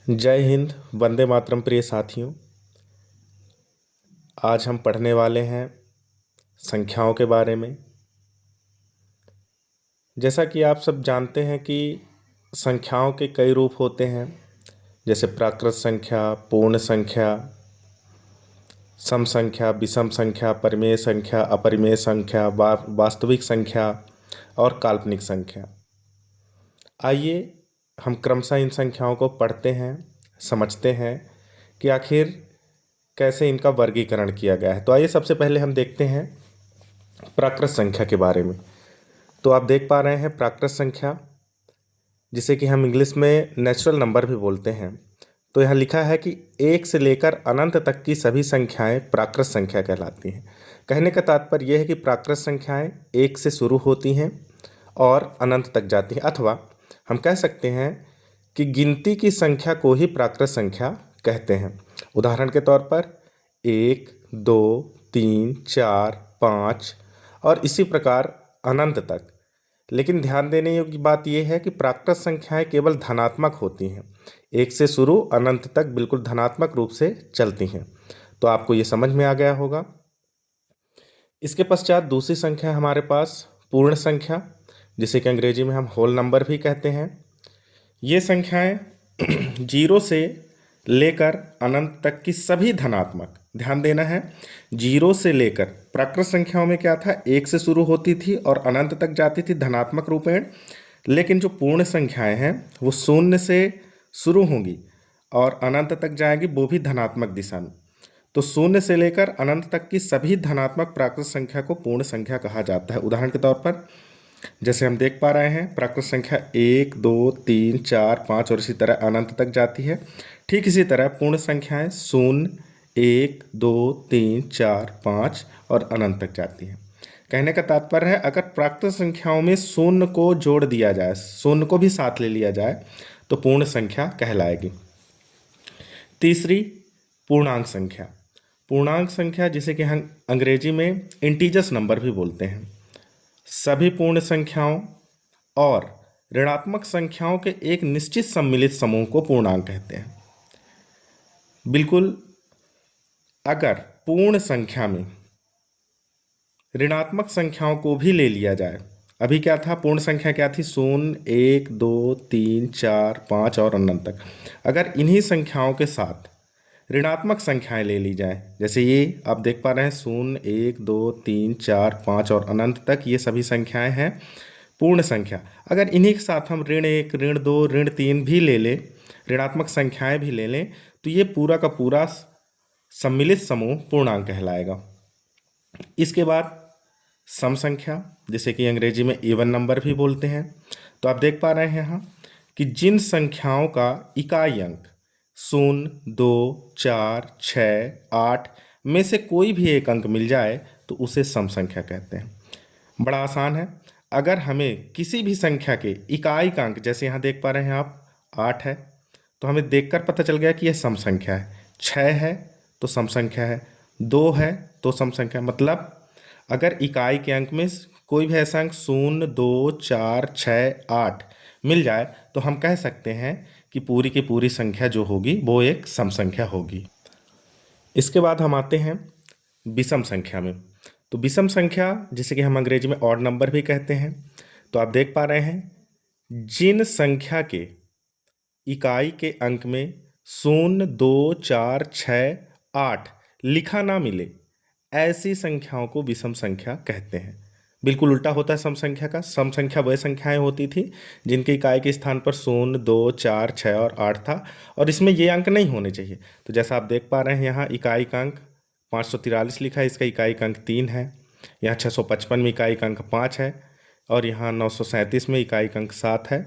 जय हिंद। वंदे मातरम। प्रिय साथियों, आज हम पढ़ने वाले हैं संख्याओं के बारे में। जैसा कि आप सब जानते हैं कि संख्याओं के कई रूप होते हैं, जैसे प्राकृत संख्या, पूर्ण संख्या, सम संख्या, विषम संख्या, परिमेय संख्या, अपरिमेय संख्या, वास्तविक संख्या और काल्पनिक संख्या। आइए हम क्रमशः इन संख्याओं को पढ़ते हैं, समझते हैं कि आखिर कैसे इनका वर्गीकरण किया गया है। तो आइए सबसे पहले हम देखते हैं प्राकृत संख्या के बारे में। तो आप देख पा रहे हैं प्राकृत संख्या, जिसे कि हम इंग्लिश में नेचुरल नंबर भी बोलते हैं। तो यहाँ लिखा है कि 1 से लेकर अनंत तक की सभी संख्याएं प्राकृत संख्या कहलाती हैं। कहने का तात्पर्य यह है कि प्राकृत संख्याएं 1 से शुरू होती हैं और अनंत तक जाती हैं, अथवा हम कह सकते हैं कि गिनती की संख्या को ही प्राकृत संख्या कहते हैं। उदाहरण के तौर पर 1, 2, 3, 4, 5 और इसी प्रकार अनंत तक। लेकिन ध्यान देने योग्य बात यह है कि प्राकृत संख्याएं केवल धनात्मक होती हैं। 1 से शुरू अनंत तक बिल्कुल धनात्मक रूप से चलती हैं। तो आपको ये समझ में आ गया होगा। इसके पश्चात दूसरी संख्या है हमारे पास पूर्ण संख्या, जिसे कि अंग्रेजी में हम होल नंबर भी कहते हैं। ये संख्याएं 0 से लेकर अनंत तक की सभी धनात्मक, ध्यान देना है, 0 से लेकर, प्राकृत संख्याओं में क्या था, 1 से शुरू होती थी और अनंत तक जाती थी धनात्मक रूपेण। लेकिन जो पूर्ण संख्याएं हैं वो 0 से शुरू होंगी और अनंत तक जाएंगी, वो भी धनात्मक दिशा में। तो 0 से लेकर अनंत तक की सभी धनात्मक प्राकृत संख्या को पूर्ण संख्या कहा जाता है। उदाहरण के तौर पर जैसे हम देख पा रहे हैं, प्राकृत संख्या 1, 2, 3, 4, 5 और इसी तरह अनंत तक जाती है। ठीक इसी तरह पूर्ण संख्याएं 0, 1, 2, 3, 4, 5 और अनंत तक जाती हैं। कहने का तात्पर्य है, अगर प्राकृत संख्याओं में 0 को जोड़ दिया जाए, 0 को भी साथ ले लिया जाए, तो पूर्ण संख्या कहलाएगी। तीसरी पूर्णांक संख्या। पूर्णांक संख्या, जिसे कि हम अंग्रेजी में इंटीजर्स नंबर भी बोलते हैं, सभी पूर्ण संख्याओं और ऋणात्मक संख्याओं के एक निश्चित सम्मिलित समूह को पूर्णांक कहते हैं। बिल्कुल, अगर पूर्ण संख्या में ऋणात्मक संख्याओं को भी ले लिया जाए, अभी क्या था, पूर्ण संख्या क्या थी, 0, 1, 2, 3, 4, 5 और अनंत तक। अगर इन्हीं संख्याओं के साथ ऋणात्मक संख्याएं ले ली जाए, जैसे ये आप देख पा रहे हैं 0, 1, 2, 3, 4, 5 और अनंत तक, ये सभी संख्याएं हैं पूर्ण संख्या। अगर इन्हीं के साथ हम ऋण 1, ऋण 2, ऋण 3 भी ले लें, ऋणात्मक संख्याएं भी ले लें, तो ये पूरा का पूरा सम्मिलित समूह पूर्णांक कहलाएगा। इसके बाद सम संख्या, जिसे कि अंग्रेजी में इवन नंबर भी बोलते हैं। तो आप देख पा रहे हैं यहाँ कि जिन संख्याओं का इकाई अंक 0, 2, 4, 6, 8 में से कोई भी एक अंक मिल जाए तो उसे सम संख्या कहते हैं। बड़ा आसान है। अगर हमें किसी भी संख्या के इकाई का अंक, जैसे यहाँ देख पा रहे हैं आप 8 है, तो हमें देखकर पता चल गया कि यह सम संख्या है। 6 है तो सम संख्या है, 2 है तो सम संख्या। मतलब अगर इकाई के अंक में कोई भी ऐसा अंक 0, 2, 4, 6, 8 मिल जाए तो हम कह सकते हैं कि पूरी की पूरी संख्या जो होगी वो एक सम संख्या होगी। इसके बाद हम आते हैं विषम संख्या में। तो विषम संख्या, जिसे कि हम अंग्रेजी में ऑड नंबर भी कहते हैं। तो आप देख पा रहे हैं, जिन संख्या के इकाई के अंक में 0, 2, 4, 6, 8 लिखा ना मिले, ऐसी संख्याओं को विषम संख्या कहते हैं। बिल्कुल उल्टा होता है सम संख्या का। सम संख्या वह संख्याएं होती थी जिनके इकाई के स्थान पर 0, 2, 4, 6 और 8 था और इसमें ये अंक नहीं होने चाहिए। तो जैसा आप देख पा रहे हैं, यहाँ इकाई का अंक 543 लिखा है, इसका इकाई का अंक 3 है। यहाँ 655 में इकाई का अंक 5 है और यहाँ 937 में इकाई का अंक 7 है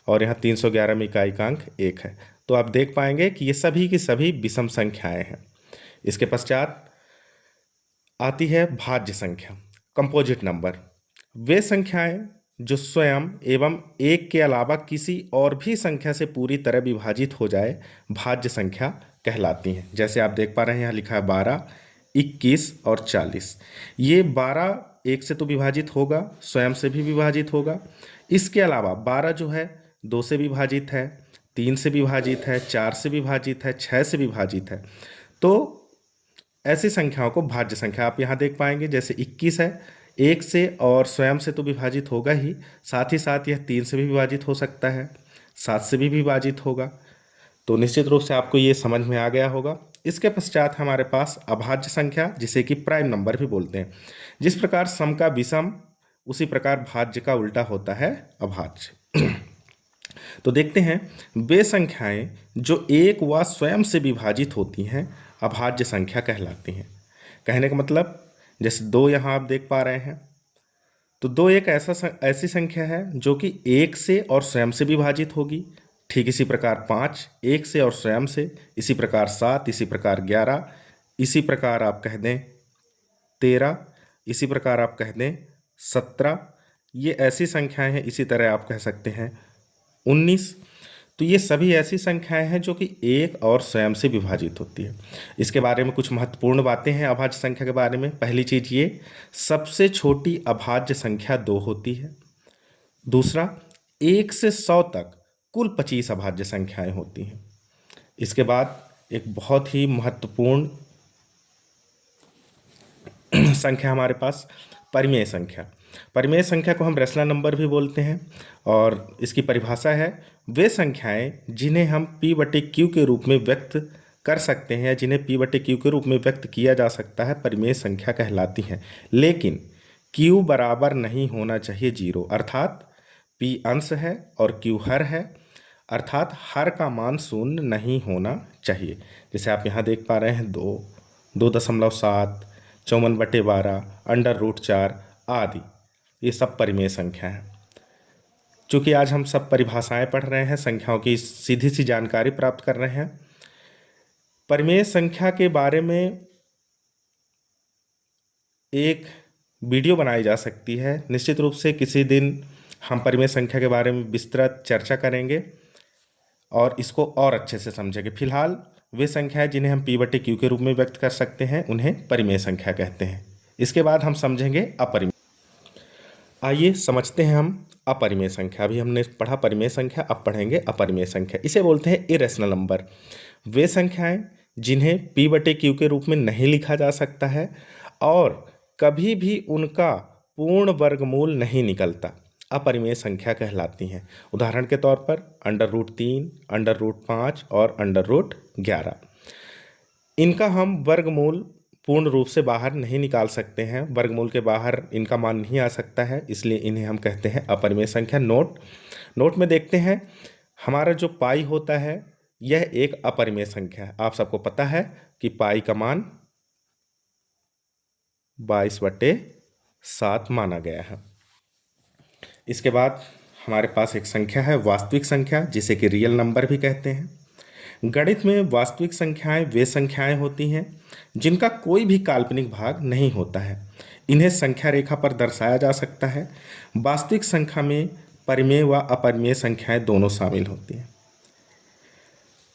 और यहाँ 311 में इकाई का अंक 1 है। तो आप देख पाएंगे कि ये सभी की सभी विषम संख्याएं हैं। इसके पश्चात आती है भाज्य संख्या, कंपोजिट नंबर। वे संख्याएं जो स्वयं एवं एक के अलावा किसी और भी संख्या से पूरी तरह विभाजित हो जाए, भाज्य संख्या कहलाती हैं। जैसे आप देख पा रहे हैं, यहाँ लिखा है 12, 21 और 40। ये 12 1 से तो विभाजित होगा, स्वयं से भी विभाजित होगा। इसके अलावा 12 जो है 2 से विभाजित है, 3 से विभाजित है, 4 से विभाजित है, 6 से विभाजित है। तो ऐसी संख्याओं को भाज्य संख्या आप यहाँ देख पाएंगे। जैसे 21 है, 1 से और स्वयं से तो विभाजित होगा ही, साथ ही साथ यह 3 से भी विभाजित हो सकता है, 7 से भी विभाजित होगा। तो निश्चित रूप से आपको ये समझ में आ गया होगा। इसके पश्चात हमारे पास अभाज्य संख्या, जिसे कि प्राइम नंबर भी बोलते हैं। जिस प्रकार सम का विषम, उसी प्रकार भाज्य का उल्टा होता है अभाज्य। तो देखते हैं, वे संख्याएं जो एक व स्वयं से विभाजित होती हैं अभाज्य संख्या कहलाती हैं। कहने का मतलब, जैसे 2 यहाँ आप देख पा रहे हैं, तो 2 एक ऐसी संख्या है जो कि 1 से और स्वयं से विभाजित होगी। ठीक इसी प्रकार 5 1 से और स्वयं से, इसी प्रकार 7, इसी प्रकार 11, इसी प्रकार आप कह दें 13, इसी प्रकार आप कह दें 17। ये ऐसी संख्याएं हैं। इसी तरह आप कह सकते हैं 19। तो ये सभी ऐसी संख्याएं हैं जो कि एक और स्वयं से विभाजित होती है। इसके बारे में कुछ महत्वपूर्ण बातें हैं अभाज्य संख्या के बारे में। पहली चीज़ ये, सबसे छोटी अभाज्य संख्या 2 होती है। दूसरा, 1 से 100 तक कुल 25 अभाज्य संख्याएं होती हैं। इसके बाद एक बहुत ही महत्वपूर्ण संख्या हमारे पास परिमेय संख्या। परिमेय संख्या को हम रेशनल नंबर भी बोलते हैं, और इसकी परिभाषा है, वे संख्याएं जिन्हें हम p/q के रूप में व्यक्त कर सकते हैं, जिन्हें p/q के रूप में व्यक्त किया जा सकता है, परिमेय संख्या कहलाती हैं। लेकिन q बराबर नहीं होना चाहिए 0, अर्थात p अंश है और q हर है, अर्थात हर का मान 0 नहीं होना चाहिए। जैसे आप यहाँ देख पा रहे हैं 2, 2.7, 54/12, √4 आदि, ये सब परिमेय संख्या है। चूँकि आज हम सब परिभाषाएं पढ़ रहे हैं, संख्याओं की सीधी सी जानकारी प्राप्त कर रहे हैं। परिमेय संख्या के बारे में एक वीडियो बनाई जा सकती है। निश्चित रूप से किसी दिन हम परिमेय संख्या के बारे में विस्तृत चर्चा करेंगे और इसको और अच्छे से समझेंगे। फिलहाल वे संख्याएं जिन्हें हम p/q के रूप में व्यक्त कर सकते हैं, उन्हें परिमेय संख्या कहते हैं। इसके बाद हम समझेंगे अपरिमेय। आइए समझते हैं हम अपरिमेय संख्या। अभी हमने पढ़ा परिमेय संख्या, अब पढ़ेंगे अपरिमेय संख्या। इसे बोलते हैं इरेशनल नंबर। वे संख्याएं जिन्हें p/q के रूप में नहीं लिखा जा सकता है और कभी भी उनका पूर्ण वर्गमूल नहीं निकलता, अपरिमेय संख्या कहलाती हैं। उदाहरण के तौर पर √3, √5 और √11। इनका हम वर्गमूल पूर्ण रूप से बाहर नहीं निकाल सकते हैं, वर्गमूल के बाहर इनका मान नहीं आ सकता है, इसलिए इन्हें हम कहते हैं अपरिमेय संख्या। नोट में देखते हैं, हमारा जो पाई होता है यह एक अपरिमेय संख्या है। आप सबको पता है कि पाई का मान 22/7 माना गया है। इसके बाद हमारे पास एक संख्या है वास्तविक संख्या, जिसे कि रियल नंबर भी कहते हैं। गणित में वास्तविक संख्याएं वे संख्याएं होती हैं जिनका कोई भी काल्पनिक भाग नहीं होता है। इन्हें संख्या रेखा पर दर्शाया जा सकता है। वास्तविक संख्या में परिमेय व अपरिमेय संख्याएं दोनों शामिल होती हैं।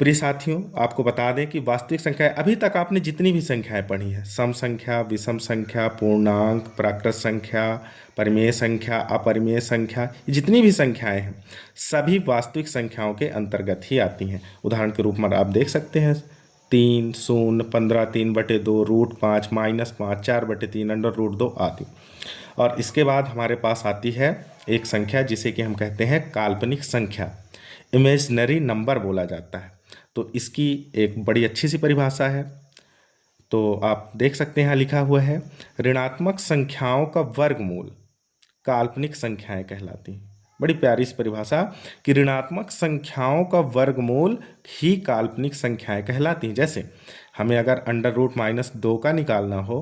प्रिय साथियों, आपको बता दें कि वास्तविक संख्याएं, अभी तक आपने जितनी भी संख्याएं पढ़ी हैं, सम संख्या, विषम संख्या, पूर्णांक, प्राकृत संख्या, परिमेय संख्या, अपरिमेय संख्या, ये जितनी भी संख्याएं हैं सभी वास्तविक संख्याओं के अंतर्गत ही आती हैं। उदाहरण के रूप में आप देख सकते हैं 3, 0, 15, 3/2, √5, -5, 4/3, √2 आदि। और इसके बाद हमारे पास आती है एक संख्या जिसे कि हम कहते हैं काल्पनिक संख्या, इमेजिनरी नंबर बोला जाता है। तो इसकी एक बड़ी अच्छी सी परिभाषा है। तो आप देख सकते हैं यहाँ लिखा हुआ है, ऋणात्मक संख्याओं का वर्गमूल काल्पनिक संख्याएं कहलाती हैं। बड़ी प्यारी इस परिभाषा कि ऋणात्मक संख्याओं का वर्गमूल ही काल्पनिक संख्याएं कहलाती हैं। जैसे हमें अगर √-2 का निकालना हो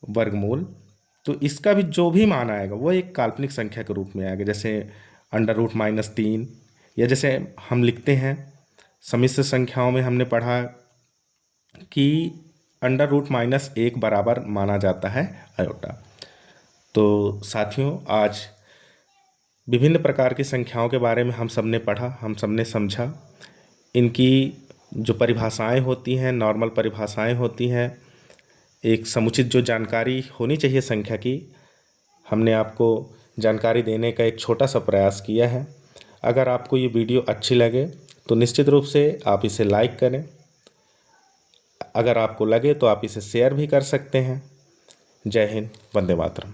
वर्गमूल, तो इसका भी जो भी मान आएगा वो एक काल्पनिक संख्या के रूप में आएगा। जैसे √-3, या जैसे हम लिखते हैं सम्मिश्र संख्याओं में हमने पढ़ा कि √-1 बराबर माना जाता है आयोटा। तो साथियों, आज विभिन्न प्रकार की संख्याओं के बारे में हम सब ने पढ़ा, हम सब ने समझा। इनकी जो परिभाषाएं होती हैं, नॉर्मल परिभाषाएं होती हैं, एक समुचित जो जानकारी होनी चाहिए संख्या की, हमने आपको जानकारी देने का एक छोटा सा प्रयास किया है। अगर आपको ये वीडियो अच्छी लगे तो निश्चित रूप से आप इसे लाइक करें। अगर आपको लगे तो आप इसे शेयर भी कर सकते हैं। जय हिंद, वंदे मातरम।